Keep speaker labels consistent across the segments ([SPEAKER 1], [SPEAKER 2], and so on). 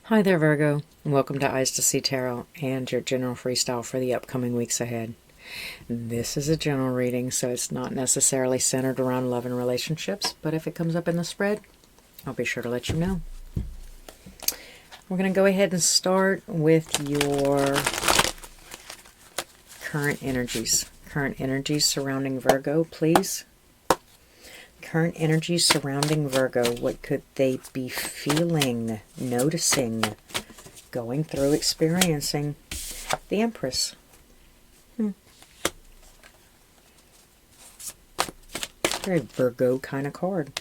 [SPEAKER 1] Hi there, Virgo, and welcome to Eyes to See Tarot and your general freestyle for the upcoming weeks ahead. This is a general reading, so it's not necessarily centered around love and relationships, but if it comes up in the spread, I'll be sure to let you know. We're going to go ahead and start with your current energies. Current energies surrounding Virgo, please. Current energies surrounding Virgo. What could they be feeling, noticing, going through, experiencing? The Empress. Very Virgo kind of card.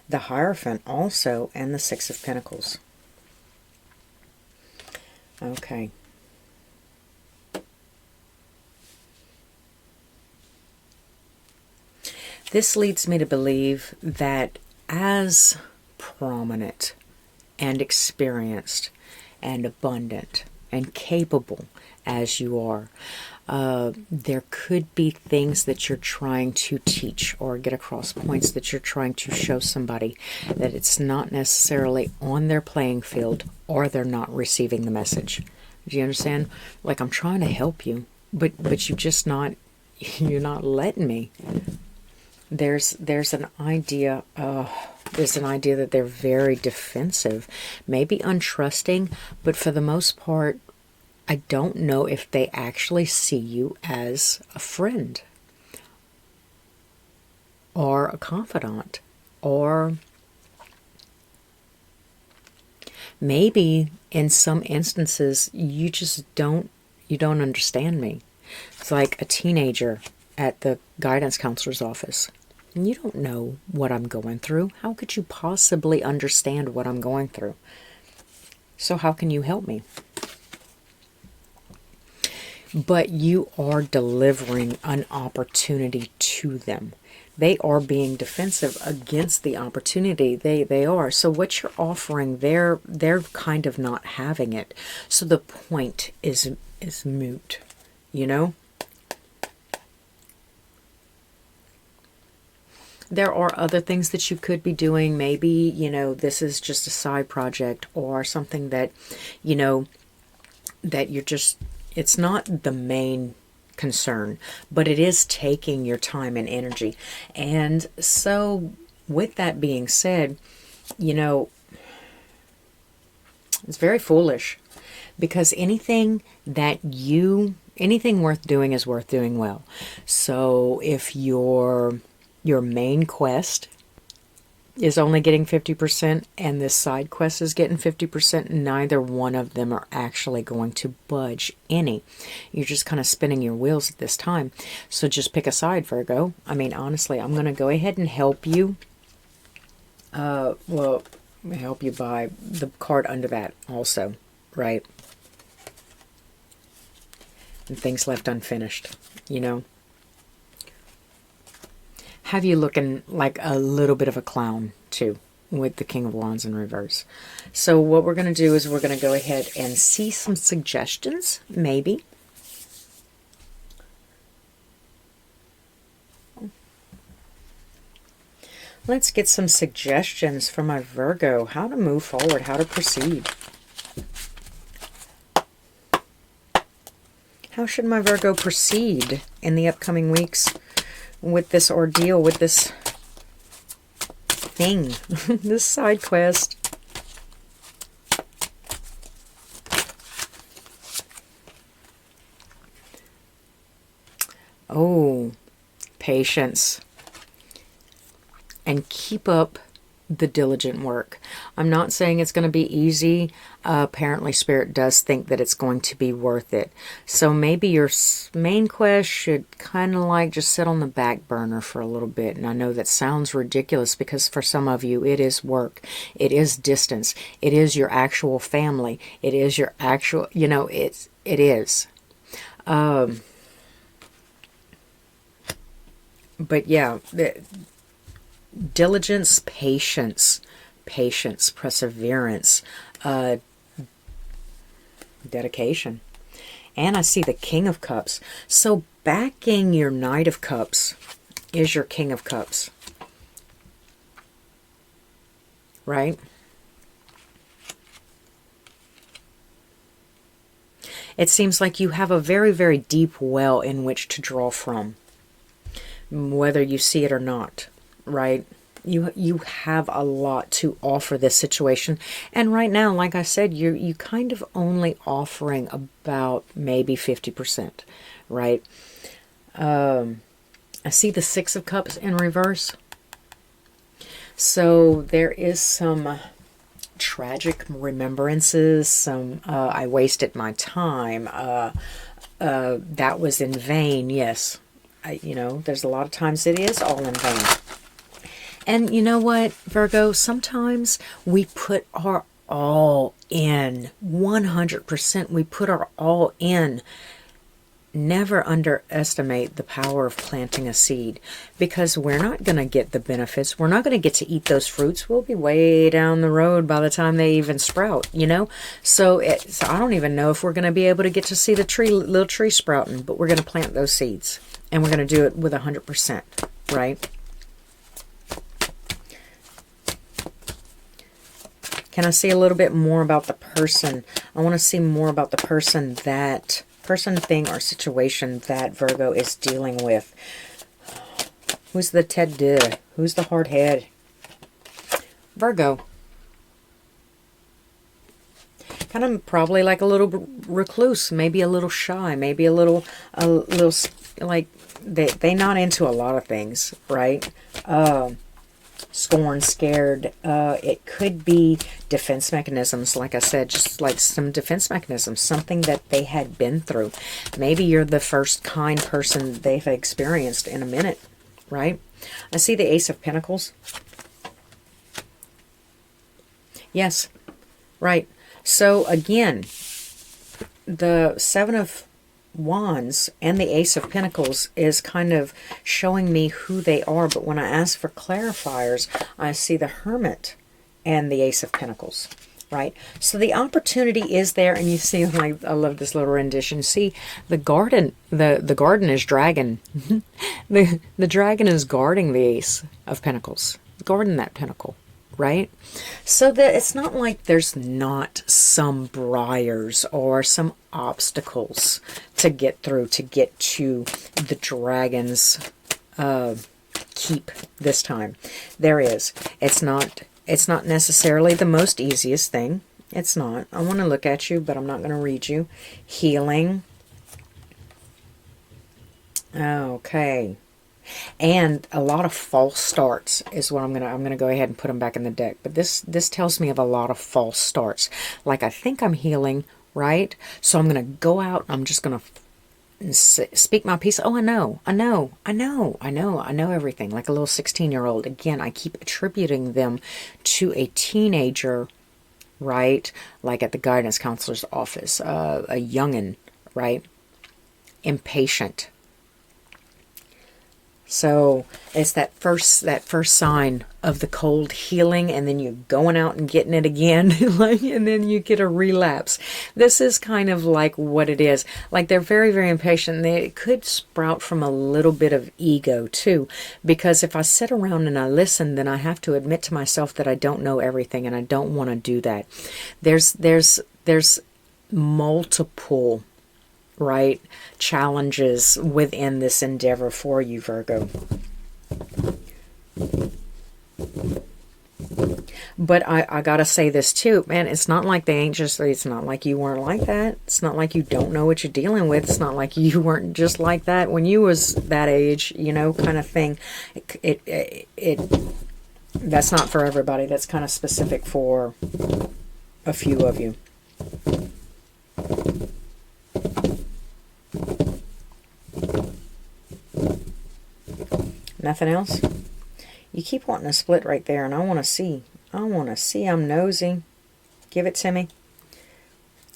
[SPEAKER 1] The Hierophant also, and the Six of Pentacles. Okay. This leads me to believe that as prominent and experienced and abundant and capable as you are, there could be things that you're trying to teach or get across, points that you're trying to show somebody that it's not necessarily on their playing field or they're not receiving the message. Do you understand? Like, I'm trying to help you, but you're just not, you're not letting me. There's an idea that they're very defensive, maybe untrusting, but for the most part, I don't know if they actually see you as a friend or a confidant, or maybe in some instances you don't understand me. It's like a teenager at the guidance counselor's office. And you don't know what I'm going through. How could you possibly understand what I'm going through? So how can you help me? But you are delivering an opportunity to them. They are being defensive against the opportunity. They are. So what you're offering, they're kind of not having it. So the point is moot, you know? There are other things that you could be doing. Maybe, you know, this is just a side project or something that, you know, that you're just, it's not the main concern, but it is taking your time and energy. And so with that being said, you know, it's very foolish, because anything worth doing is worth doing well. So if your main quest is only getting 50% and this side quest is getting 50%, neither one of them are actually going to budge any. You're just kind of spinning your wheels at this time. So just pick a side, Virgo. I mean, honestly, I'm going to go ahead and help you. Well, help you by the card under that also, right? And things left unfinished, you know. Have you looking like a little bit of a clown too, with the King of Wands in reverse. So what we're going to do is we're going to go ahead and see some suggestions, maybe. Let's get some suggestions for my Virgo, how to move forward, how to proceed. How should my Virgo proceed in the upcoming weeks with this ordeal, with this thing, this side quest? Oh, patience. And keep up the diligent work. I'm not saying it's going to be easy. Apparently Spirit does think that it's going to be worth it. So maybe your main quest should kind of like just sit on the back burner for a little bit. And I know that sounds ridiculous, because for some of you it is work. It is distance. It is your actual family. It is your actual, you know, it is. But yeah, diligence, patience, perseverance, dedication. And I see the King of Cups. So backing your Knight of Cups is your King of Cups. Right? It seems like you have a very, very deep well in which to draw from, whether you see it or not, right? You have a lot to offer this situation. And right now, like I said, you kind of only offering about maybe 50%, right? I see the Six of Cups in reverse. So there is some tragic remembrances, some I wasted my time, that was in vain. Yes, you know, there's a lot of times it is all in vain. And you know what, Virgo, sometimes we put our all in, 100%, we put our all in. Never underestimate the power of planting a seed, because we're not going to get the benefits. We're not going to get to eat those fruits. We'll be way down the road by the time they even sprout, you know? So I don't even know if we're going to be able to get to see the little tree sprouting, but we're going to plant those seeds, and we're going to do it with 100%, right? Can I see a little bit more about the person? I want to see more about the person, thing, or situation that Virgo is dealing with. Who's the Ted de? Who's the hard head? Virgo. Kind of probably like a little recluse, maybe a little shy, maybe a little like they not into a lot of things, right? Scorned, scared. It could be defense mechanisms, like I said, just like some defense mechanisms, something that they had been through. Maybe you're the first kind person they've experienced in a minute, right? I see the Ace of Pentacles. Yes, right. So again, the Seven of Wands and the Ace of Pentacles is kind of showing me who they are, but when I ask for clarifiers, I see the Hermit and the Ace of Pentacles, right? So the opportunity is there, and you see, like, I love this little rendition. See, the garden, the garden is dragon. the dragon is guarding the Ace of Pentacles, guarding that pentacle, right? So that it's not like there's not some briars or some obstacles to get through to get to the dragon's keep this time. There is. It's not necessarily the most easiest thing. It's not. I want to look at you, but I'm not going to read you. Healing. Okay. And a lot of false starts is what I'm gonna go ahead and put them back in the deck. But this tells me of a lot of false starts. Like, I think I'm healing, right? So I'm gonna go out. I'm just gonna speak my piece. Oh, I know everything. Like a little 16-year-old. Again, I keep attributing them to a teenager, right? Like at the guidance counselor's office, a youngin', right? Impatient. So it's that first sign of the cold healing, and then you going out and getting it again, like, and then you get a relapse. This is kind of like what it is. Like, they're very, very impatient. It could sprout from a little bit of ego too, because if I sit around and I listen, then I have to admit to myself that I don't know everything, and I don't want to do that. There's multiple, right, challenges within this endeavor for you, Virgo. But I gotta say this too, man, it's not like it's not like you weren't like that. It's not like you don't know what you're dealing with. It's not like you weren't just like that when you was that age, you know, kind of thing. That's not for everybody. That's kind of specific for a few of you. Nothing else? You keep wanting to split right there, and I want to see. I'm nosy. Give it to me.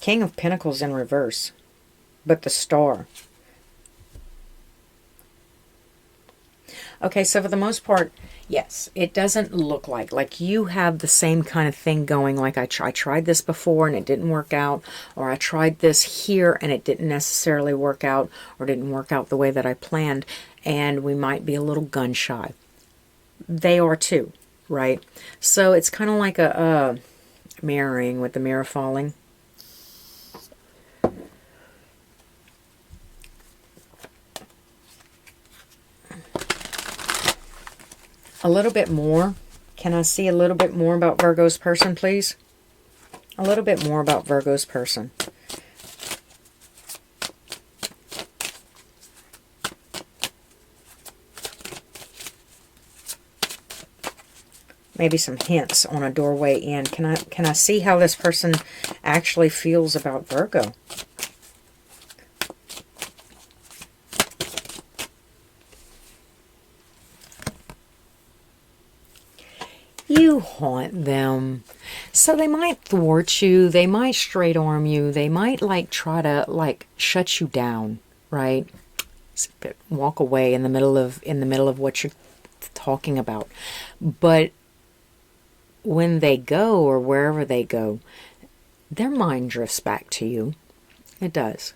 [SPEAKER 1] King of Pentacles in reverse, but the Star. Okay, so for the most part, yes, it doesn't look like you have the same kind of thing going. Like I tried this before and it didn't work out, or I tried this here and it didn't necessarily work out, or didn't work out the way that I planned, and we might be a little gun shy. They are too, right? So it's kind of like a mirroring with the mirror falling. little bit more. Can I see a little bit more about Virgo's person, please? A little bit more about Virgo's person. Maybe some hints on a doorway in. Can I see how this person actually feels about Virgo? You haunt them. So they might thwart you, they might straight arm you, they might like try to like shut you down, right? Walk away in the middle of what you're talking about. But when they go, or wherever they go, their mind drifts back to you. It does.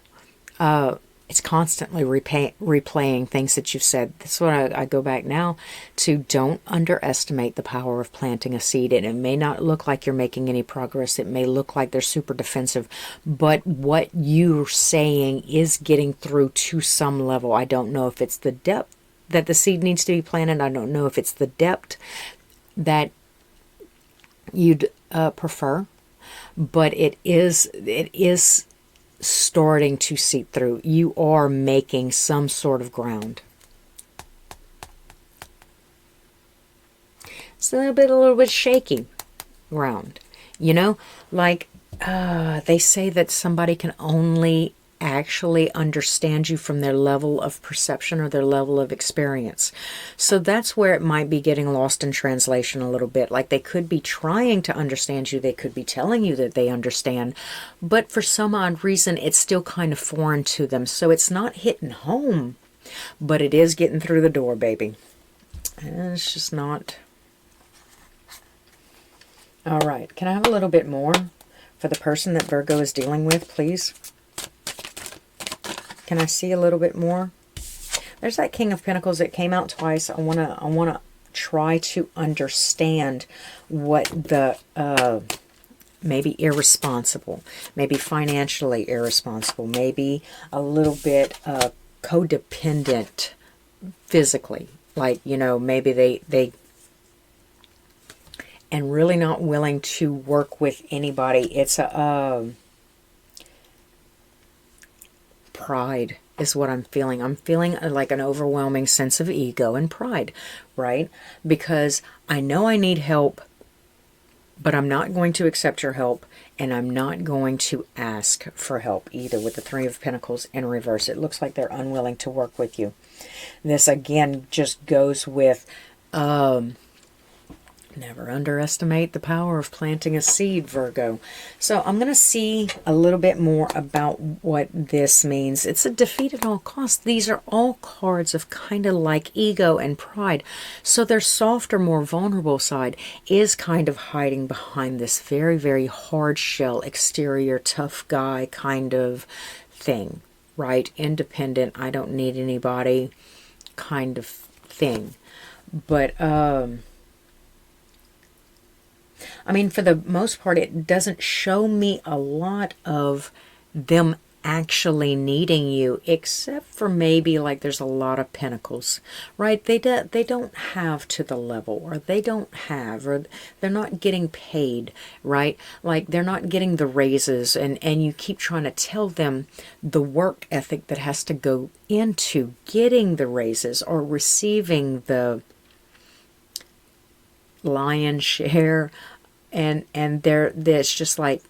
[SPEAKER 1] It's constantly replaying things that you've said. That's what I go back now to. Don't underestimate the power of planting a seed. And it may not look like you're making any progress. It may look like they're super defensive. But what you're saying is getting through to some level. I don't know if it's the depth that the seed needs to be planted. I don't know if it's the depth that you'd prefer. But it is starting to seep through. You are making some sort of ground. It's a little bit shaky ground. You know, like they say that somebody can only actually understand you from their level of perception or their level of experience. So that's where it might be getting lost in translation a little bit. Like they could be trying to understand you, they could be telling you that they understand, but for some odd reason it's still kind of foreign to them. So it's not hitting home, but it is getting through the door, baby. And it's just not. All right, can I have a little bit more for the person that Virgo is dealing with, please? Can I see a little bit more? There's that King of Pentacles that came out twice. I wanna try to understand what the maybe irresponsible, maybe financially irresponsible, maybe a little bit codependent physically. Like, you know, maybe they and really not willing to work with anybody. It's a pride is what I'm feeling. I'm feeling like an overwhelming sense of ego and pride, right? Because I know I need help, but I'm not going to accept your help, and I'm not going to ask for help either with the Three of Pentacles in reverse. It looks like they're unwilling to work with you. This again just goes with never underestimate the power of planting a seed, Virgo. So I'm going to see a little bit more about what this means. It's a defeat at all costs. These are all cards of kind of like ego and pride. So their softer, more vulnerable side is kind of hiding behind this very, very hard shell, exterior, tough guy kind of thing, right? Independent, I don't need anybody kind of thing. But, I mean, for the most part, it doesn't show me a lot of them actually needing you, except for maybe like there's a lot of pentacles, right? They don't have to the level, or they don't have, or they're not getting paid, right? Like they're not getting the raises, and you keep trying to tell them the work ethic that has to go into getting the raises or receiving the lion's share. And it's just like,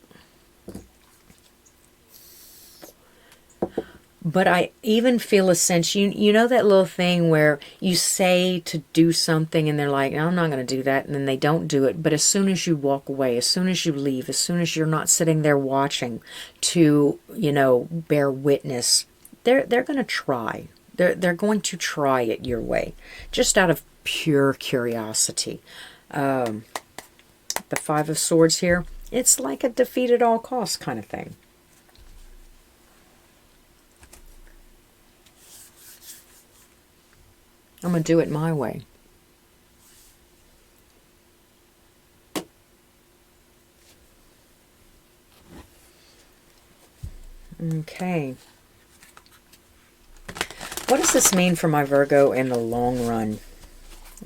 [SPEAKER 1] but I even feel a sense, you know that little thing where you say to do something and they're like, no, I'm not going to do that, and then they don't do it. But as soon as you walk away, as soon as you leave, as soon as you're not sitting there watching to, you know, bear witness, they're going to try. They're going to try it your way, just out of pure curiosity. The Five of Swords here, it's like a defeat at all costs kind of thing. I'm going to do it my way. Okay. What does this mean for my Virgo in the long run?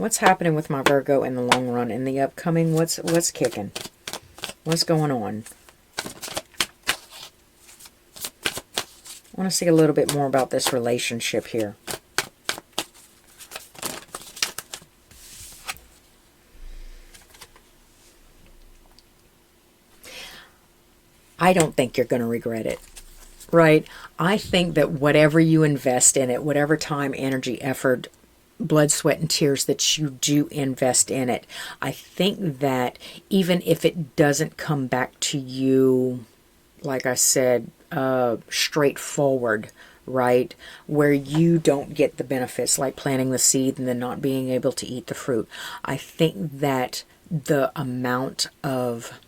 [SPEAKER 1] What's happening with my Virgo in the long run? In the upcoming, what's kicking? What's going on? I want to see a little bit more about this relationship here. I don't think you're going to regret it, right? I think that whatever you invest in it, whatever time, energy, effort, blood, sweat, and tears that you do invest in it, I think that even if it doesn't come back to you, like I said, straightforward, right, where you don't get the benefits, like planting the seed and then not being able to eat the fruit, I think that the amount of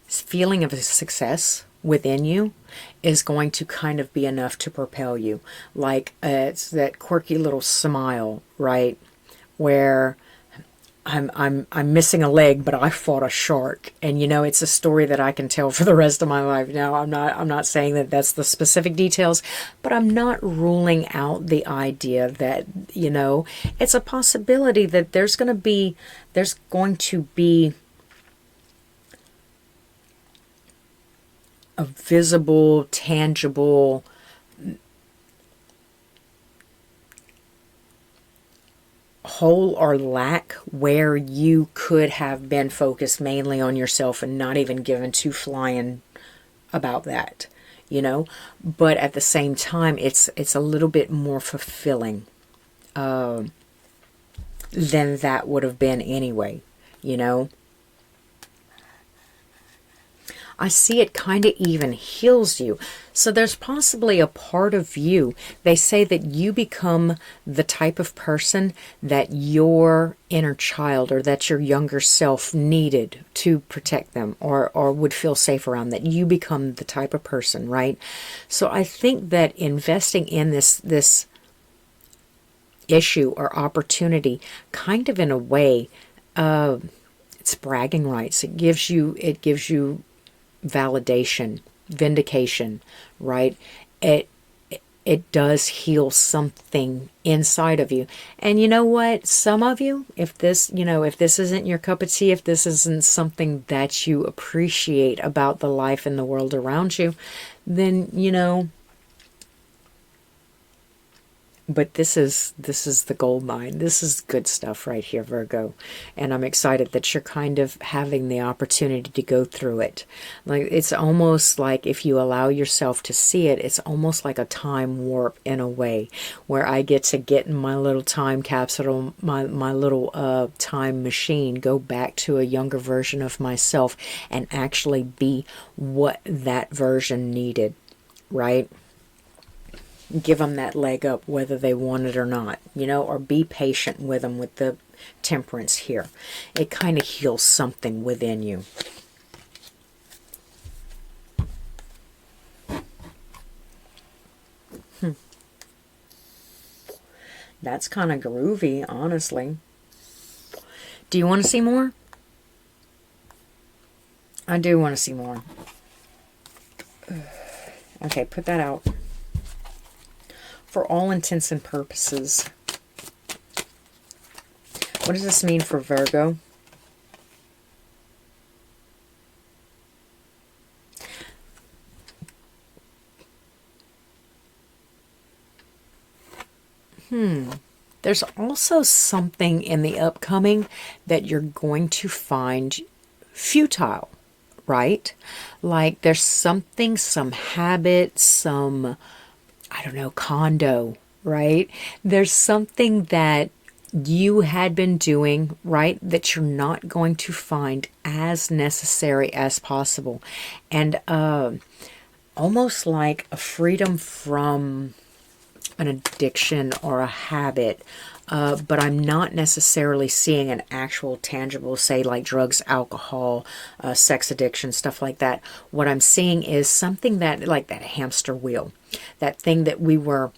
[SPEAKER 1] feeling of a success within you is going to kind of be enough to propel you. Like it's that quirky little smile, right, where I'm missing a leg, but I fought a shark, and you know, it's a story that I can tell for the rest of my life. Now, I'm not saying that that's the specific details, but I'm not ruling out the idea that, you know, it's a possibility that there's going to be a visible, tangible hole or lack where you could have been focused mainly on yourself and not even given two flying about that, you know. But at the same time, it's a little bit more fulfilling than that would have been anyway, you know. I see it kind of even heals you. So there's possibly a part of you. They say that you become the type of person that your inner child or that your younger self needed to protect them or would feel safe around, that you become the type of person, right? So I think that investing in this issue or opportunity kind of in a way, it's bragging rights. It gives you validation, vindication, right? It does heal something inside of you. And you know what? Some of you, if this isn't your cup of tea, if this isn't something that you appreciate about the life and the world around you, then, you know, but this is the gold mine. This is good stuff right here, Virgo. And I'm excited that you're kind of having the opportunity to go through it. Like, it's almost like, if you allow yourself to see it, it's almost like a time warp in a way, where I get in my little time capsule, my little time machine, go back to a younger version of myself and actually be what that version needed, right? Give them that leg up whether they want it or not, you know, or be patient with them with the temperance here. It kind of heals something within you. That's kind of groovy, honestly. Do you want to see more? I do want to see more. Okay, put that out. For all intents and purposes, what does this mean for Virgo? There's also something in the upcoming that you're going to find futile, right? Like there's something, some habit, some, I don't know, condo, right? There's something that you had been doing, right, that you're not going to find as necessary as possible. And almost like a freedom from an addiction or a habit. But I'm not necessarily seeing an actual tangible, say like drugs, alcohol, sex addiction, stuff like that. What I'm seeing is something that, like that hamster wheel, that thing that we were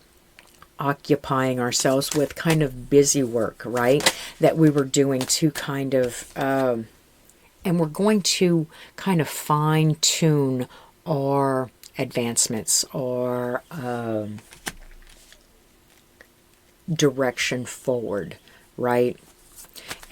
[SPEAKER 1] occupying ourselves with, kind of busy work, right? That we were doing to kind of, and we're going to kind of fine tune our advancements or direction forward, right?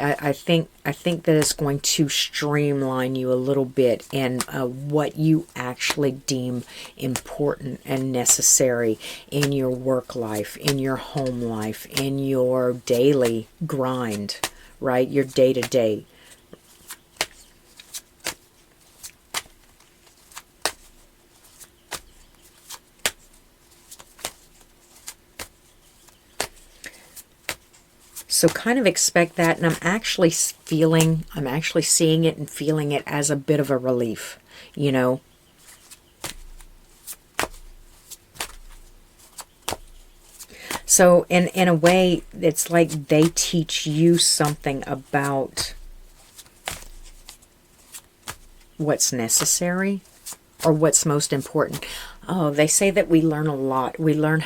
[SPEAKER 1] I think that it's going to streamline you a little bit in what you actually deem important and necessary in your work life, in your home life, in your daily grind, right? Your day-to-day. So kind of expect that, and I'm actually seeing it and feeling it as a bit of a relief, you know. So in a way, it's like they teach you something about what's necessary or what's most important. Oh, they say that we learn a lot. We learn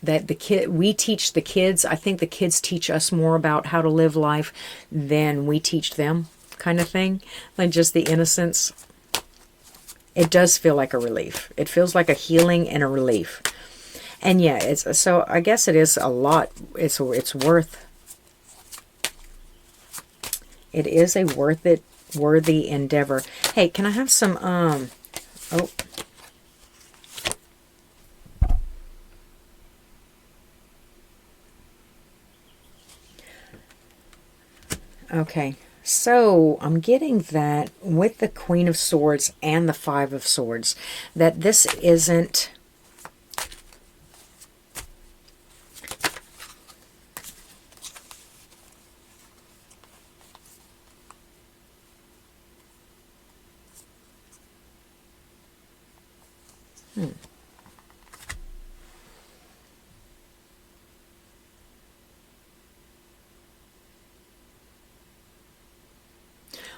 [SPEAKER 1] that we teach the kids. I think the kids teach us more about how to live life than we teach them, kind of thing. Like just the innocence. It does feel like a relief. It feels like a healing and a relief. And yeah, so I guess it is a lot. It is a worthy endeavor. Hey, can I have some oh. Okay, so I'm getting that with the Queen of Swords and the Five of Swords, that this isn't...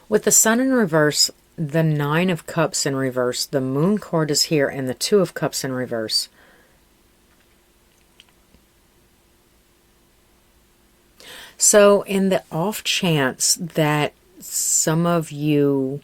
[SPEAKER 1] With the Sun in reverse, the Nine of Cups in reverse, the Moon card is here, and the Two of Cups in reverse. So in the off chance that some of you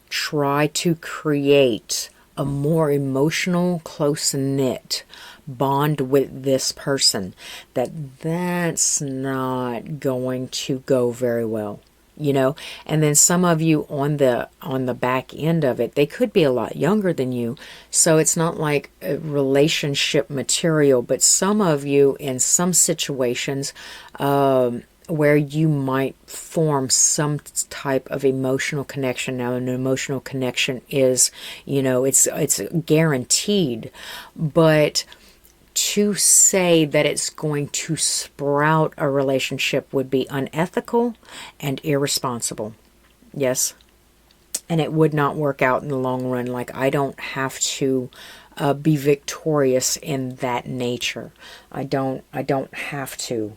[SPEAKER 1] try to create a more emotional, close-knit bond with this person, that's not going to go very well. You know, and then some of you on the back end of it, they could be a lot younger than you, so it's not like a relationship material, but some of you in some situations where you might form some type of emotional connection. Now, an emotional connection is, you know, it's guaranteed, but to say that it's going to sprout a relationship would be unethical and irresponsible. Yes. And it would not work out in the long run. Like, I don't have to be victorious in that nature. I don't have to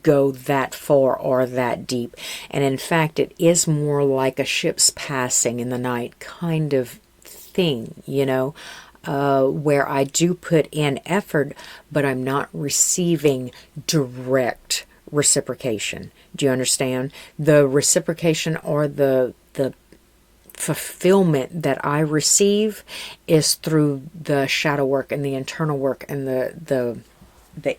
[SPEAKER 1] go that far or that deep. And in fact, it is more like a ship's passing in the night kind of thing, you know. Where I do put in effort, but I'm not receiving direct reciprocation. Do you understand? The reciprocation or the fulfillment that I receive is through the shadow work and the internal work and the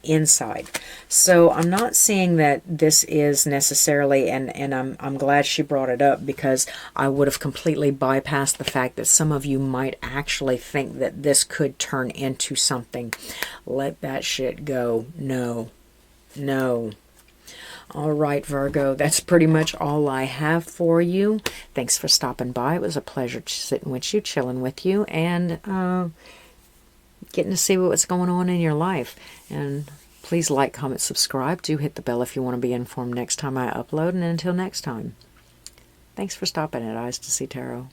[SPEAKER 1] inside. So I'm not seeing that this is necessarily, and I'm glad she brought it up, because I would have completely bypassed the fact that some of you might actually think that this could turn into something. Let that shit go. No. All right, Virgo, that's pretty much all I have for you. Thanks for stopping by. It was a pleasure sitting with you, chilling with you, and getting to see what's going on in your life. And please like, comment, subscribe. Do hit the bell if you want to be informed next time I upload. And until next time, thanks for stopping at Eyes to See Tarot.